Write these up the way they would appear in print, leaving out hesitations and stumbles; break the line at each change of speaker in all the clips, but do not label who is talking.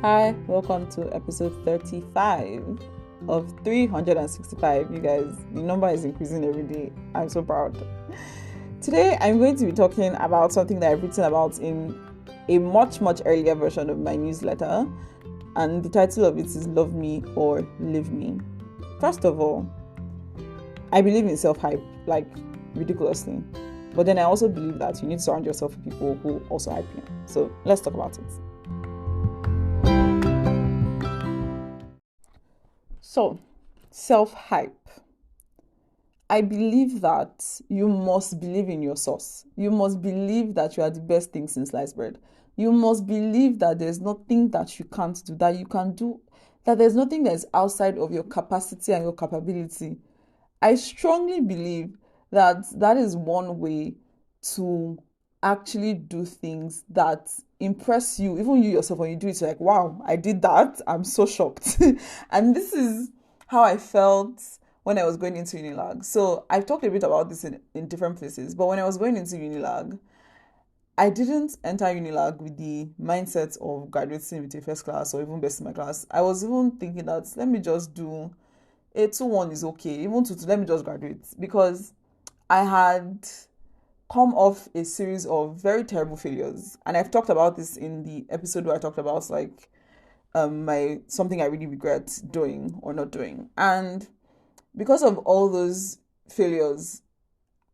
Hi, welcome to episode 35 of 365. You guys, the number is increasing every day. I'm so proud. Today, I'm going to be talking about something that I've written about in a much earlier version of my newsletter, and the title of it is Love Me or Leave Me. First of all, I believe in self-hype, like ridiculously. But then I also believe that you need to surround yourself with people who also hype you. So let's talk about it. So, self-hype. I believe that you must believe in your source. You must believe that you are the best thing since sliced bread. You must believe that there's nothing that you can't do, that you can do, that there's nothing that is outside of your capacity and your capability. I strongly believe that that is one way to actually do things that impress you. Even you yourself, when you do it, you're like, wow, I did that. I'm so shocked. And this is how I felt when I was going into Unilag. So I've talked a bit about this in different places, but when I was going into Unilag, I didn't enter Unilag with the mindset of graduating with a first class or even best in my class. I was even thinking that let me just do a 2-1 is okay. Even 2-2, let me just graduate. Because I had come off a series of very terrible failures. And I've talked about this in the episode where I talked about like my something I really regret doing or not doing. And because of all those failures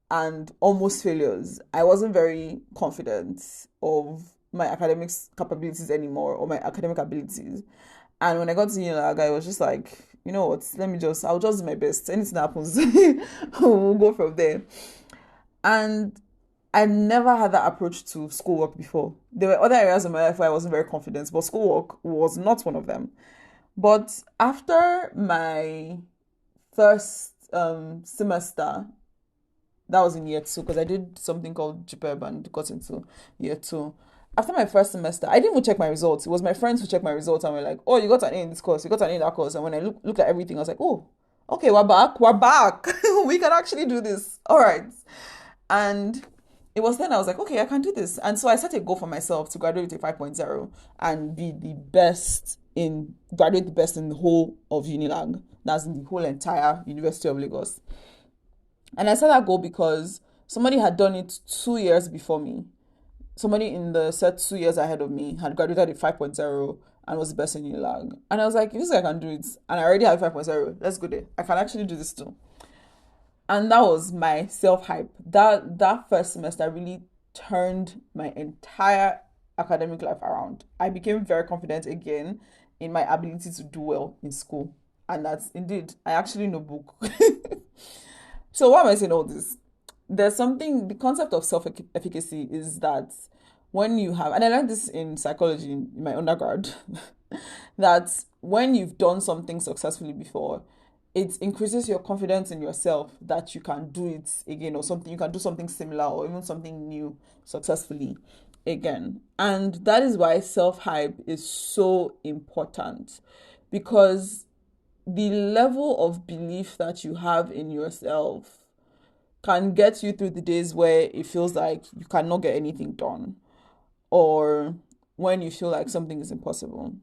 and almost failures, I wasn't very confident of my academics capabilities anymore or my academic abilities. And when I got to Unilag, I was just like, you know what, I'll just do my best. Anything happens, we'll go from there. And I never had that approach to schoolwork before. There were other areas of my life where I wasn't very confident, but schoolwork was not one of them. But after my first semester, that was in year 2, because I did something called GPEB and got into year 2. After my first semester, I didn't even check my results. It was my friends who checked my results and were like, oh, you got an A in this course, you got an A in that course. And when I looked at everything, I was like, oh, okay, we're back. We can actually do this. All right. And it was then I was like, okay, I can do this. And so I set a goal for myself to graduate with a 5.0 and graduate the best in the whole of Unilag. That's in the whole entire University of Lagos. And I set that goal because somebody had done it 2 years before me. Somebody in the set 2 years ahead of me had graduated with 5.0 and was the best in Unilag. And I was like, if this I can do it, and I already have 5.0, let's go there. I can actually do this too. And that was my self-hype. That first semester really turned my entire academic life around. I became very confident again in my ability to do well in school. And that's indeed, I actually know book. So why am I saying all this? The concept of self-efficacy is that when you have, and I learned this in psychology in my undergrad, that when you've done something successfully before, it increases your confidence in yourself that you can do it again, or something, you can do something similar or even something new successfully again. And that is why self-hype is so important, because the level of belief that you have in yourself can get you through the days where it feels like you cannot get anything done, or when you feel like something is impossible.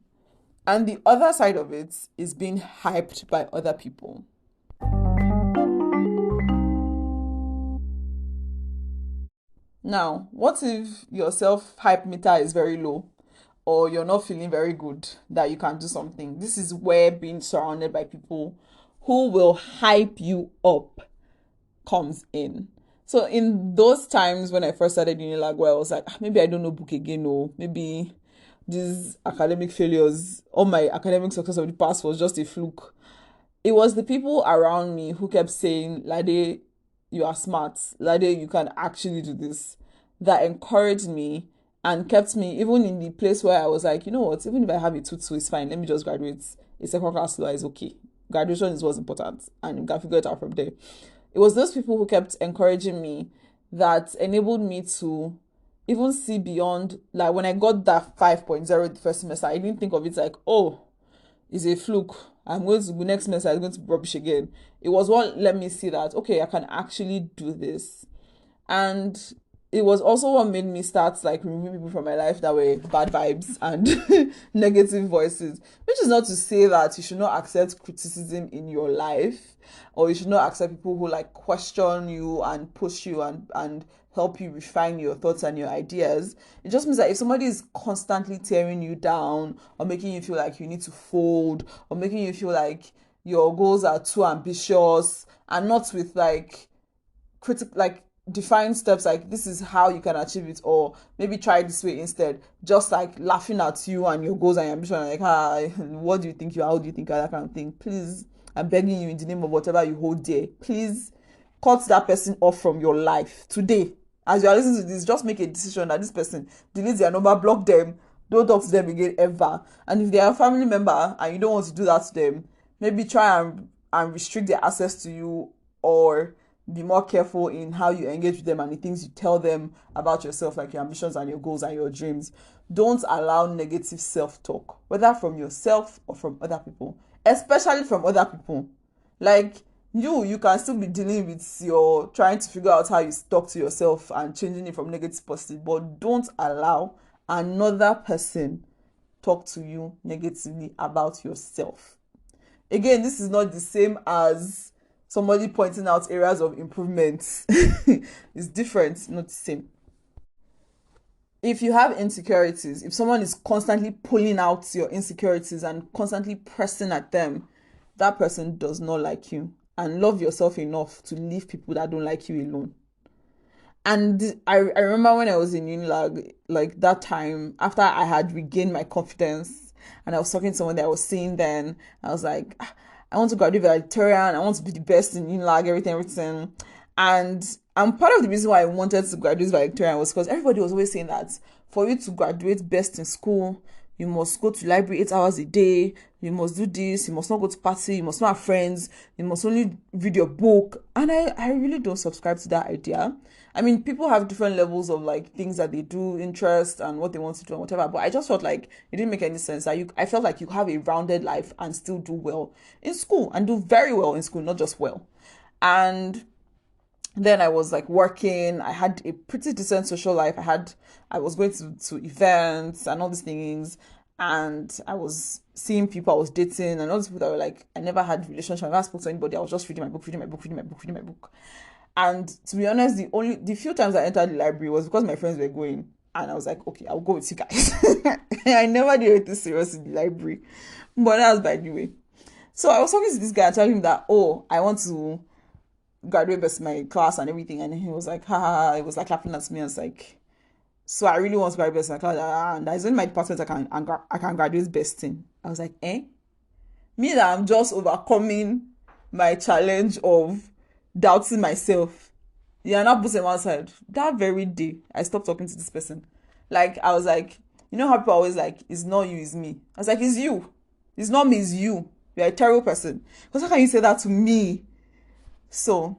And the other side of it is being hyped by other people. Now, what if your self-hype meter is very low, or you're not feeling very good that you can do something? This is where being surrounded by people who will hype you up comes in. So in those times when I first started Unilag, where I was like, maybe I don't know book again, or maybe these academic failures, all my academic success of the past was just a fluke. It was the people around me who kept saying, Lade, you are smart. Lade, you can actually do this. That encouraged me and kept me even in the place where I was like, you know what, even if I have a 2-2, it's fine. Let me just graduate. A second class law is okay. Graduation is what's important, and you can figure it out from there. It was those people who kept encouraging me that enabled me to even see beyond. Like when I got that 5.0 the first semester, I didn't think of it like, oh, it's a fluke. I'm going to, next semester I'm going to be rubbish again. It was what let me see that, okay, I can actually do this. And it was also what made me start like removing people from my life that were bad vibes and negative voices. Which is not to say that you should not accept criticism in your life, or you should not accept people who like question you and push you and help you refine your thoughts and your ideas. It just means that if somebody is constantly tearing you down or making you feel like you need to fold or making you feel like your goals are too ambitious and not with like like define steps like this is how you can achieve it, or maybe try this way instead, just like laughing at you and your goals and your ambition, like what do you think you are, how do you think you are, that kind of thing. Please, I'm begging you in the name of whatever you hold dear, please cut that person off from your life today. As you are listening to this, just make a decision that this person, delete their number, block them, don't talk to them again ever. And if they are a family member and you don't want to do that to them, maybe try and restrict their access to you, or be more careful in how you engage with them and the things you tell them about yourself, like your ambitions and your goals and your dreams. Don't allow negative self-talk, whether from yourself or from other people, especially from other people. Like you can still be dealing with your trying to figure out how you talk to yourself and changing it from negative to positive, but don't allow another person talk to you negatively about yourself. Again, this is not the same as somebody pointing out areas of improvement. It's different, not the same. If you have insecurities, if someone is constantly pulling out your insecurities and constantly pressing at them, that person does not like you. And love yourself enough to leave people that don't like you alone. And I remember when I was in Unilag, like that time after I had regained my confidence and I was talking to someone that I was seeing then, I was like, I want to graduate valedictorian, I want to be the best in Unilag, everything. And part of the reason why I wanted to graduate valedictorian was because everybody was always saying that for you to graduate best in school, you must go to library 8 hours a day, you must do this, you must not go to party, you must not have friends, you must only read your book. And I really don't subscribe to that idea. I mean, people have different levels of like things that they do, interest and what they want to do and whatever. But I just felt like it didn't make any sense. I felt like you have a rounded life and still do well in school and do very well in school, not just well. And then I was like working. I had a pretty decent social life. I was going to events and all these things, and I was seeing people I was dating and all these people that were like, I never had relationship, I never spoke to anybody. I was just reading my book, reading my book, reading my book, reading my book. And to be honest, the few times I entered the library was because my friends were going, and I was like, okay, I'll go with you guys. I never did anything serious in the library, but that was by the way. So I was talking to this guy and telling him that, oh, I want to graduate best in my class and everything, and he was like, ha, it was like laughing at me. I was like, so I really want to graduate best in my class, and that's in my department I can graduate best in. I was like, me that I'm just overcoming my challenge of doubting myself. You're not putting one side. That very day, I stopped talking to this person. Like, I was like, you know how people are always like, it's not you, it's me. I was like, it's you. It's not me, it's you. You're a terrible person. Because how can you say that to me? So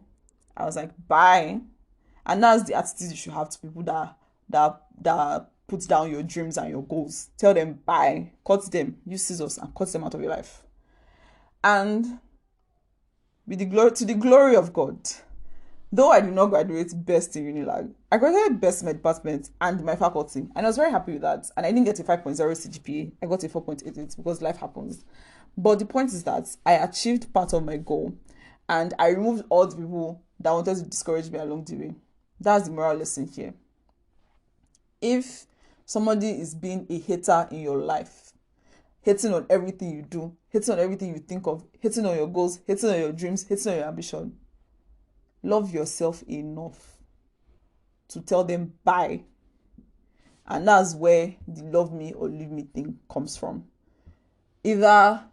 I was like, bye. And that's the attitude you should have to people that put down your dreams and your goals. Tell them bye. Cut them. Use scissors and cut them out of your life. And with the glory of God, though I did not graduate best in Unilag, I graduated best in my department and my faculty. And I was very happy with that. And I didn't get a 5.0 CGPA. I got a 4.88 because life happens. But the point is that I achieved part of my goal. And I removed all the people that wanted to discourage me along the way. That's the moral lesson here. If somebody is being a hater in your life, hating on everything you do, hating on everything you think of, hating on your goals, hating on your dreams, hating on your ambition, love yourself enough to tell them bye. And that's where the love me or leave me thing comes from. Either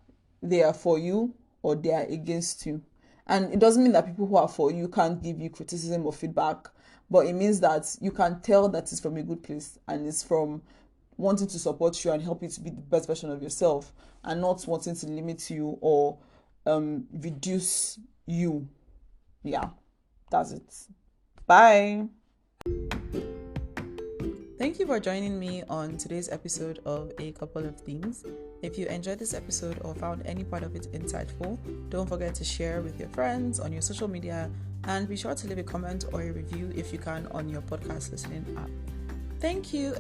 they are for you or they are against you. And it doesn't mean that people who are for you can't give you criticism or feedback, but it means that you can tell that it's from a good place and it's from wanting to support you and help you to be the best version of yourself, and not wanting to limit you or reduce you. Yeah, that's it. Bye. Thank you for joining me on today's episode of A Couple of Things. If you enjoyed this episode or found any part of it insightful, don't forget to share with your friends on your social media, and be sure to leave a comment or a review if you can on your podcast listening app. Thank you.